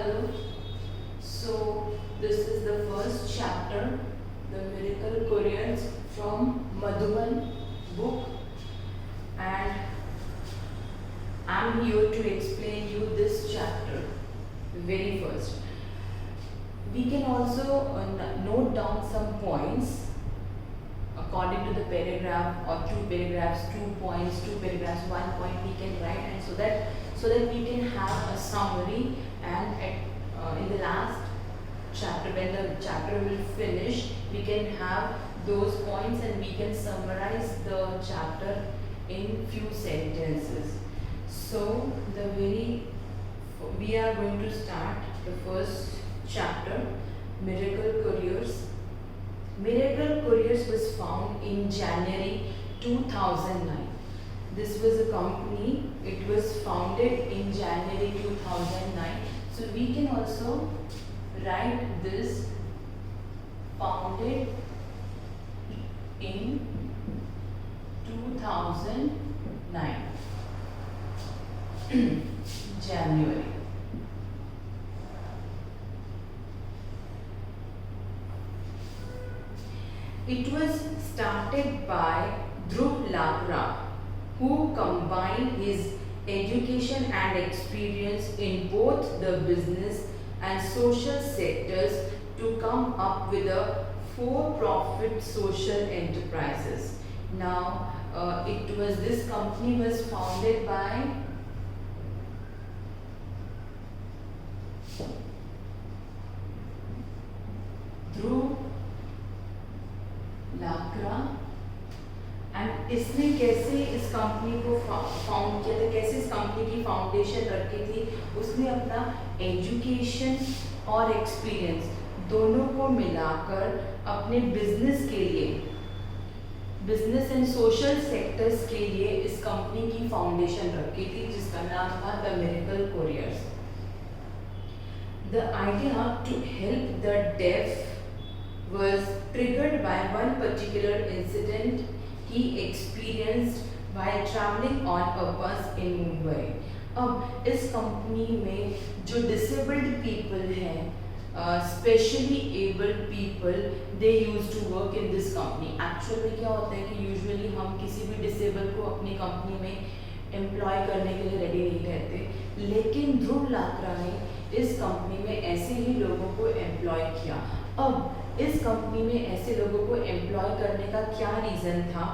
Hello. So this is the first chapter, the Miracle Couriers from Madhuban book, and I'm here to explain you this chapter. Very first, we can also note down some points according to the paragraph or two paragraphs, 2 points, two paragraphs, 1 point we can write, and so that we can have a summary, and in the last chapter, when the chapter will finish, we can have those points and we can summarize the chapter in few sentences. So we are going to start the first chapter, Miracle Couriers. Miracle Couriers was found in January 2009. This was a company, it was founded in January 2009. So we can also write this, founded in 2009, January. It was started by Dhruv Lakra, who combined his education and experience in both the business and social sectors to come up with a for-profit social enterprises. Now, this company was founded by Dhruv Lakra, and इसने कैसे इस company को found किया था, कैसे इस company की foundation रखी थी, उसने अपना एजुकेशन और एक्सपीरियंस दोनों को मिलाकर अपने बिजनेस के लिए, बिजनेस एंड सोशल सेक्टर्स के लिए इस कंपनी की फाउंडेशन रखी थी, जिसका नाम था the miracle couriers. The idea to help the deaf was triggered by one particular incident he experienced while traveling on a bus in Mumbai. अब इस कंपनी में जो disabled people हैं, specially abled people, they use to work in this company. Actually क्या होता है कि usually हम किसी भी डिसेबल को अपनी कंपनी में एम्प्लॉय करने के लिए रेडी नहीं रहते, लेकिन ध्रुव लाकरा ने इस कंपनी में ऐसे ही लोगों को एम्प्लॉय किया. अब इस कंपनी में ऐसे लोगों को एम्प्लॉय करने का क्या रीज़न था,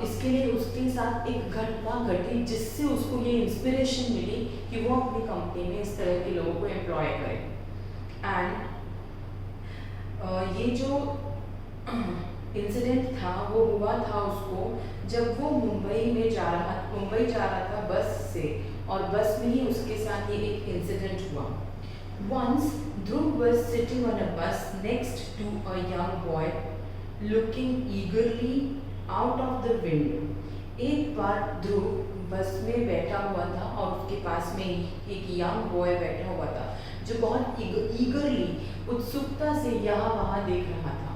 इसके लिए उसके साथ एक घटना घटी जिससे उसको ये इंस्पिरेशन मिली कि वो अपनी कंपनी में इस तरह के लोगों को एम्प्लॉय करे. एंड ये जो इंसिडेंट था वो हुआ था उसको जब वो मुंबई जा रहा था बस से, और बस में ही उसके साथ ये एक इंसिडेंट हुआ. Once Dhruv was sitting on a bus next to a young boy looking eagerly out of the window. एक बार ध्रुव बस में बैठा हुआ था और उसके पास में एक यंग बॉय बैठा हुआ था जो बहुत ईगरली, उत्सुकता से यहाँ वहाँ देख रहा था,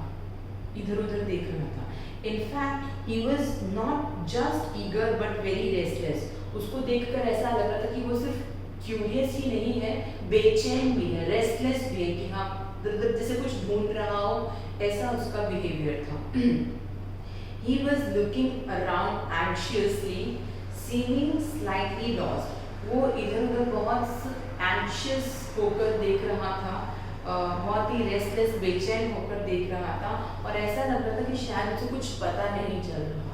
इधर उधर देख रहा था. In fact, he was not just eager but very restless. उसको देखकर ऐसा लग रहा था कि वो सिर्फ क्यूरियस ही नहीं है, बेचैन भी है, रेस्टलेस भी है, कि हाँ जैसे कुछ ढूंढ रहा हो, ऐसा उसका बिहेवियर था. He was looking around anxiously, seeming slightly lost. वो इधर उधर बहुत anxious होकर देख रहा था, बहुत ही रेस्टलेस, बेचैन होकर देख रहा था, और ऐसा लग रहा था कि शायद उसे कुछ पता नहीं चल रहा है.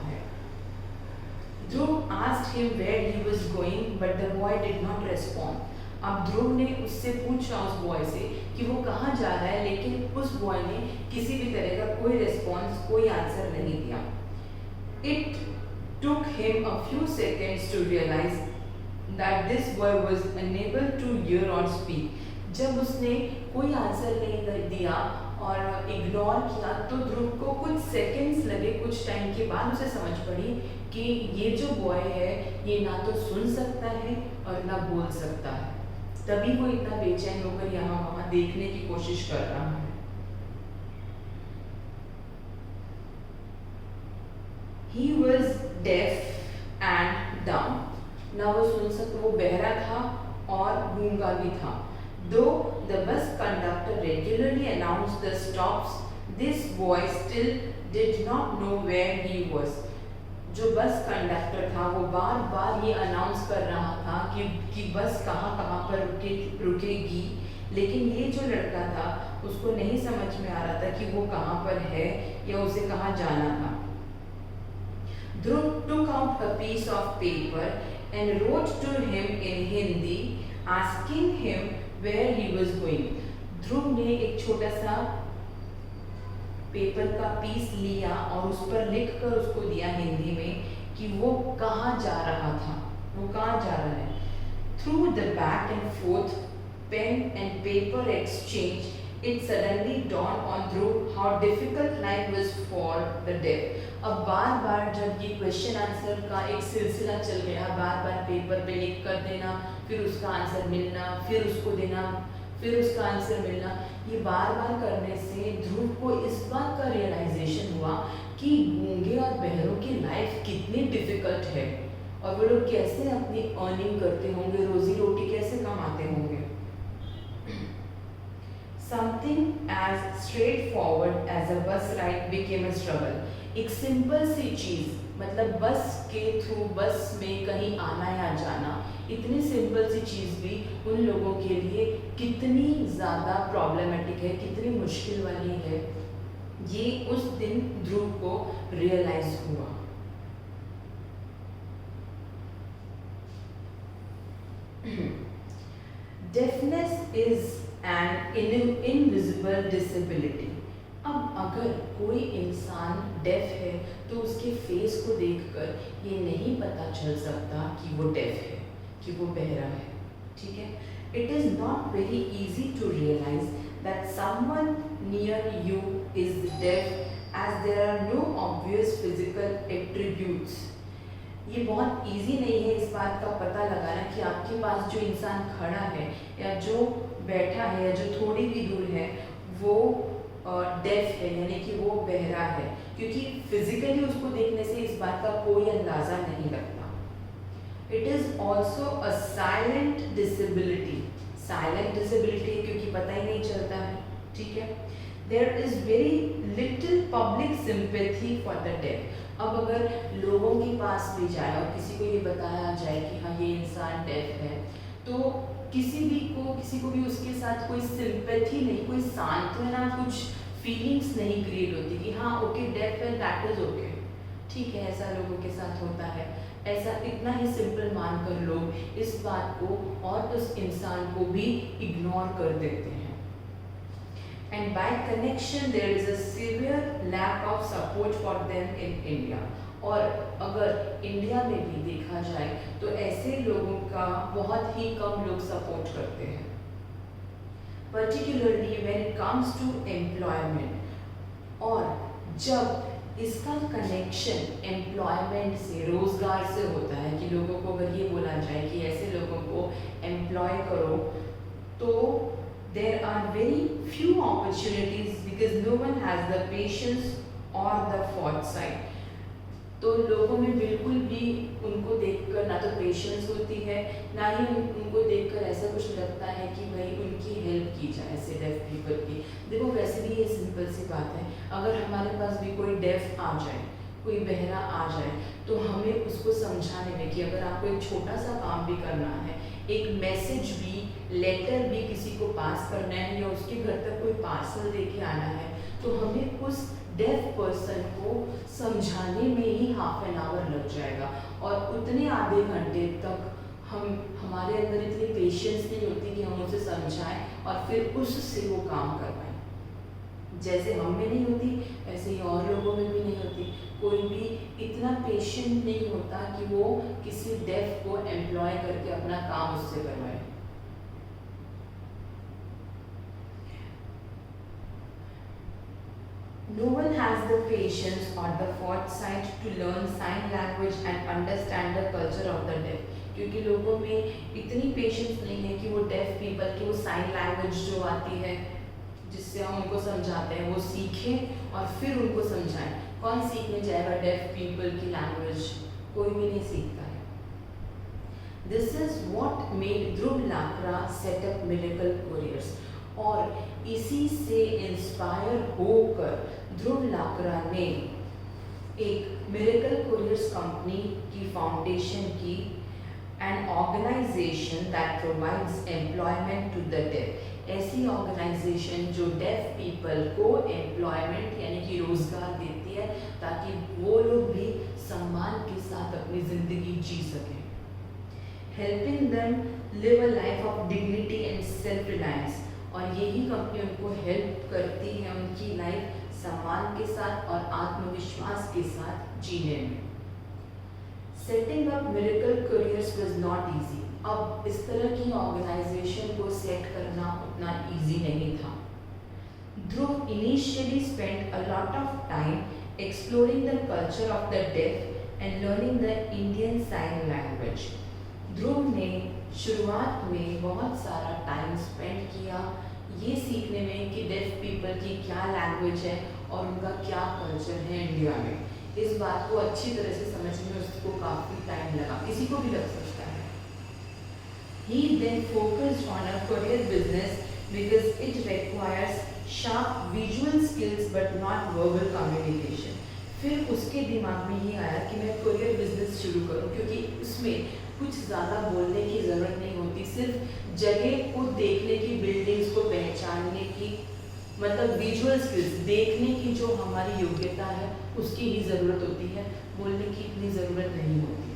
Dhruv asked him where he was going, but the boy did not respond. अब ध्रुव ने उससे पूछा, उस बॉय से, कि वो कहाँ जा रहा है, लेकिन उस बॉय ने किसी भी तरह का कोई रिस्पॉन्स, कोई आंसर नहीं दिया. It took him a few seconds to realize that this boy was unable to hear or speak. जब उसने कोई आंसर नहीं दिया और इग्नोर किया, तो ध्रुव को कुछ सेकंड्स लगे, कुछ टाइम के बाद उसे समझ पड़ी कि ये जो बॉय है ये ना तो सुन सकता है और ना बोल सकता है. तभी वो इतना बेचैन होकर यहाँ वहाँ देखने की कोशिश कर रहा है. He was deaf and dumb. ना वो बहरा था और गूंगा भी था. Though the bus conductor regularly announced the stops, this boy still did not know where he was. जो बस कंडक्टर था वो बार बार ये अनाउंस कर रहा था कि बस कहाँ कहाँ पर रुकेगी, लेकिन ये जो लड़का था उसको नहीं समझ में आ रहा था कि वो कहाँ पर है या उसे कहाँ जाना था. Dhruv took out a piece of paper and wrote to him in Hindi, asking him where he was going. ध्रुव ने एक छोटा सा पेपर का पीस लिया और उस पर लिख कर उसको दिया हिंदी में कि वो कहाँ जा रहा था, वो कहाँ जा रहा है. Through the back and forth pen and paper exchange, it suddenly dawned on Dhruv how difficult life was for the deaf. अब बार बार जब ये क्वेश्चन आंसर का एक सिलसिला चल गया, बार बार पेपर पे लिख कर देना, फिर उसका आंसर मिलना, फिर उसको देना, फिर उसका आंसर मिलना, ये बार बार करने से ध्रुव को इस बात का रियलाइजेशन हुआ कि गूंगे और बहरों की लाइफ कितनी डिफिकल्ट है और वो लोग कैसे अपनी अर्निंग करते होंगे, रोजी रोटी कैसे कमाते होंगे. Something as straightforward as a bus ride became a struggle. एक सिंपल सी चीज़, मतलब बस के थ्रू बस में कहीं आना या जाना, इतनी सिंपल सी चीज़ भी उन लोगों के लिए कितनी ज़्यादा प्रॉब्लमेटिक है, कितनी मुश्किल वाली है, ये उस दिन ध्रुव को रियलाइज हुआ. Deafness is an invisible disability. अब अगर कोई इंसान डेफ है तो उसके फेस को देखकर ये नहीं पता चल सकता कि वो डेफ है, कि वो बहरा है. ठीक है. It is not very easy to realize that someone near you is deaf as there are no obvious physical attributes. ये बहुत इजी नहीं है इस बात का पता लगाना कि आपके पास जो इंसान खड़ा है या जो बैठा है या जो थोड़ी भी दूर है वो डेफ है, यानी कि वो बहरा है, क्योंकि फिजिकली उसको देखने से इस बात का कोई अंदाज़ा नहीं लगता. It is also a silent disability. Silent disability क्योंकि पता ही नहीं चलता है. ठीक है. There is very little public sympathy for the deaf. अब अगर लोगों के पास भी जाए और किसी को ये बताया जाए कि हाँ ये इंसान डेफ है, तो किसी को भी उसके साथ कोई सिंपैथी नहीं, कोई सांत्वना, कुछ फीलिंग्स नहीं क्रिएट होती कि हाँ ओके डेफ है, दैट इज ओके. ठीक है, ऐसा लोगों के साथ होता है. ऐसा इतना ही सिंपल मानकर लोग इस बात को और उस इंसान को भी इग्नोर कर देते हैं. And by connection there is a severe lack of support for them in India. और अगर इंडिया में भी देखा जाए तो ऐसे लोगों का बहुत ही कम लोग सपोर्ट करते हैं. Particularly when it comes to employment. और जब इसका कनेक्शन एम्प्लॉयमेंट से, रोजगार से होता है कि लोगों को अगर ये बोला जाए कि ऐसे लोगों को एम्प्लॉय करो, तो there are very few opportunities because no one has the patience or the foresight. तो लोगों में बिल्कुल भी उनको देखकर ना तो पेशेंस होती है, ना ही उनको देखकर ऐसा कुछ लगता है कि भाई उनकी हेल्प की जाए ऐसे डेफ पीपल की. देखो वैसे भी ये सिंपल सी बात है, अगर हमारे पास भी कोई डेफ आ जाए, कोई बहरा आ जाए, तो हमें उसको समझाने में कि अगर आपको एक छोटा सा काम भी करना है, एक मैसेज भी, लेटर भी किसी को पास करना है या उसके घर तक कोई पार्सल देके आना है, तो हमें उस डेफ पर्सन को समझाने में ही हाफ एन आवर लग जाएगा. और उतने आधे घंटे तक हमारे अंदर इतनी पेशेंस नहीं होती कि हम उसे समझाएं और फिर उससे वो काम करवाएं. जैसे हम में नहीं होती ऐसे ही और लोगों में भी नहीं होती. कोई भी इतना पेशेंट नहीं होता कि वो किसी डेफ को एम्प्लॉय करके अपना काम उससे करवाए. No one has the patience or the foresight to learn sign language and understand the culture of the deaf. क्योंकि लोगों में इतनी पेशेंस नहीं है कि वो डेफ पीपल की वो साइन लैंग्वेज जो आती है जिससे हम उनको समझाते हैं वो सीखें और फिर उनको समझाएं. कौन सीखने जाएगा डेफ पीपल की लैंग्वेज? कोई भी नहीं सीखता है. This is what made Dhruv Lakra set up Miracle Couriers. और इसी से इंस्पायर होकर ध्रुव लाकरा ने एक मिरेकल कुरियर्स कंपनी की फाउंडेशन की, an organization that provides employment to the deaf. ऐसी ऑर्गेनाइजेशन जो डेफ पीपल को एम्प्लॉयमेंट यानी कि रोजगार देती है ताकि वो लोग भी सम्मान के साथ अपनी ज़िंदगी जी सकें। Helping them live a life of dignity and self reliance. और यही कंपनी उनको हेल्प करती है उनकी लाइफ सम्मान के साथ और आत्मविश्वास के साथ जीने में। Setting up miracle careers was not easy. अब इस तरह की ऑर्गेनाइजेशन को सेट करना उतना इजी नहीं था। Dhruv initially spent a lot of time exploring the culture of the deaf and learning the Indian sign language. Dhruv ने शुरुआत में बहुत सारा टाइम स्पेंड किया ये सीखने में कि डेफ पीपल की क्या लैंग्वेज है और उनका क्या कल्चर है इंडिया में। इस बात को अच्छी तरह से समझने में उसको काफ़ी टाइम लगा, किसी को भी लग सकता है। He then focused on a career business because it requires sharp visual skills but not verbal communication. फिर उसके दिमाग में ही आया कि मैं करियर बिजनेस शुरू करूं क्योंकि उसमें कुछ ज़्यादा बोलने की ज़रूरत नहीं होती, सिर्फ जगह को देखने की, बिल्डिंग्स को पहचानने की, मतलब विजुअल स्किल्स देखने की जो हमारी योग्यता है उसकी ही ज़रूरत होती है, बोलने की इतनी ज़रूरत नहीं होती।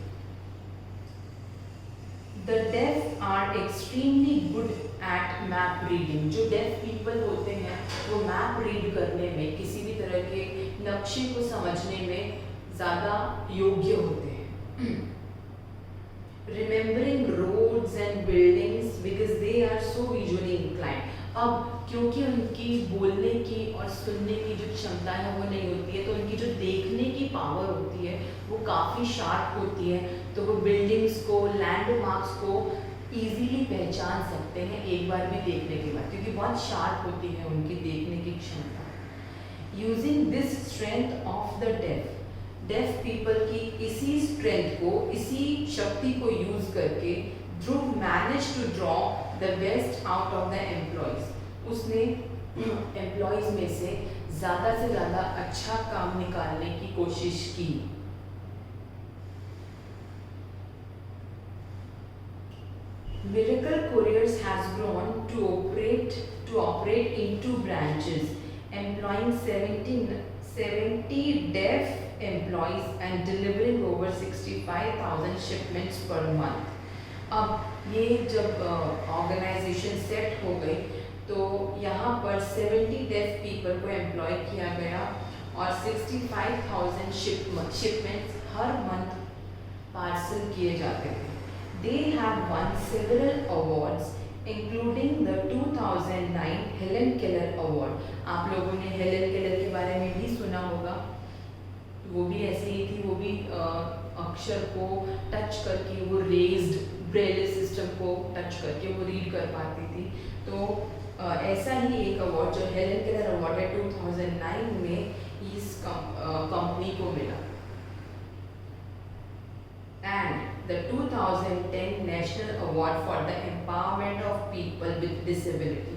The deaf are extremely good at map reading. जो deaf people होते हैं वो मैप रीड करने में, किसी भी तरह के नक्शे को समझने में ज़्यादा योग्य होते हैं। Remembering roads and buildings because they are so visually inclined. अब क्योंकि उनकी बोलने की और सुनने की जो क्षमता है वो नहीं होती है, तो उनकी जो देखने की पावर होती है वो काफ़ी शार्प होती है, तो वो बिल्डिंग्स को, लैंडमार्क्स को इजीली पहचान सकते हैं एक बार में देखने के बाद, क्योंकि बहुत शार्प होती है उनकी देखने की क्षमता। Using this strength of the deaf people की इसी स्ट्रेंथ को, इसी शक्ति को यूज करके Dhruv manage to draw the best out of the employees. उसने एम्प्लॉयज में से ज़्यादा अच्छा काम निकालने की कोशिश की। Miracle Couriers has grown to operate in two branches, employing 70 deaf employees and delivering over 65,000 shipments per month. अब ये जब ऑर्गेनाइजेशन सेट हो गई तो यहाँ पर 70 डेफ पीपल को एम्प्लॉय किया गया और 65,000 शिपमेंट्स हर मंथ पार्सल किए जाते थे। They have won several awards including the 2009 Helen Keller Award. आप लोगों ने हेलन केलर के बारे में भी सुना होगा, वो भी ऐसे ही थी, वो भी अक्षर को टच करके, वो रेज्ड ब्रेल सिस्टम को टच करके वो रीड कर पाती थी। तो ऐसा ही एक अवार्ड जो हेलन केलर अवार्ड है 2009 में इस कंपनी को मिला। And the 2010 National Award for the Empowerment of People with Disability,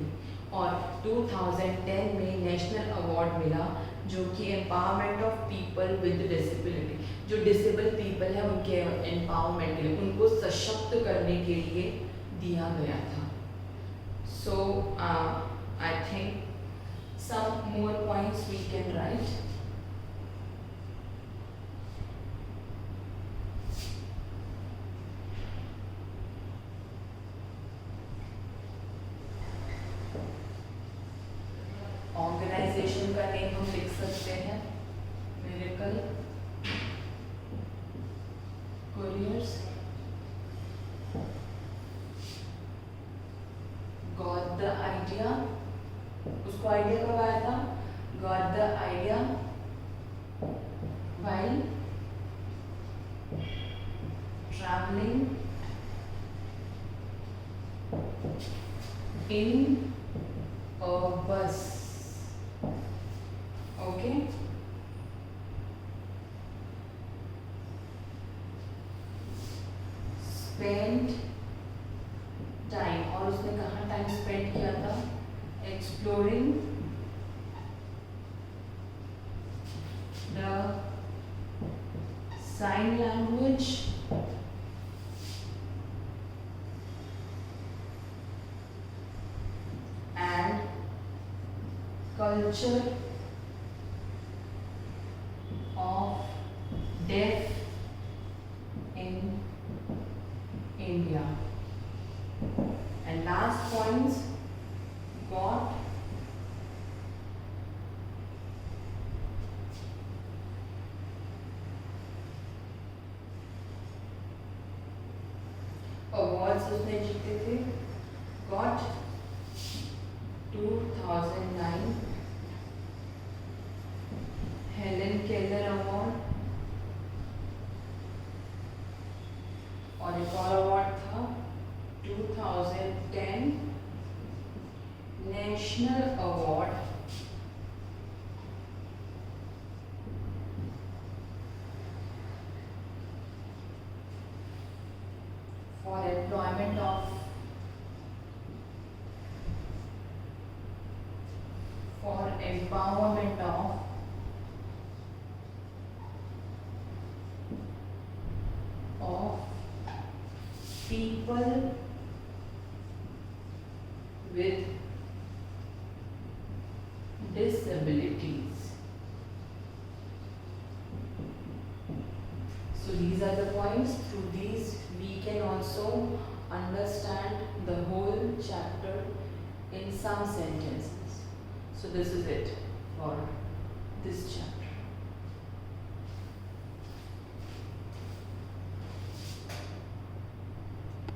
और 2010 में नेशनल अवार्ड मिला जो कि empowerment of people with disability, जो डिसेबल पीपल है उनके एम्पावरमेंट के लिए, उनको सशक्त करने के लिए दिया गया था। So I think some more points we can write. Organisation का नेम हम लिख सकते हैं miracle couriers. Got the idea, उसको आइडिया कब आया था? Got the idea while traveling in a bus. Okay. spent time, और उसने कहाँ टाइम स्पेंड किया था? Exploring the sign language and culture of deaf in India. And last points, got awards उसने जीते थे. Got 2009 Helen Keller Award और एक और अवार्ड था 2010 national award for employment of for empowerment of people with disabilities. So these are the points. Through these we can also understand the whole chapter in some sentences. So this is it for this chapter.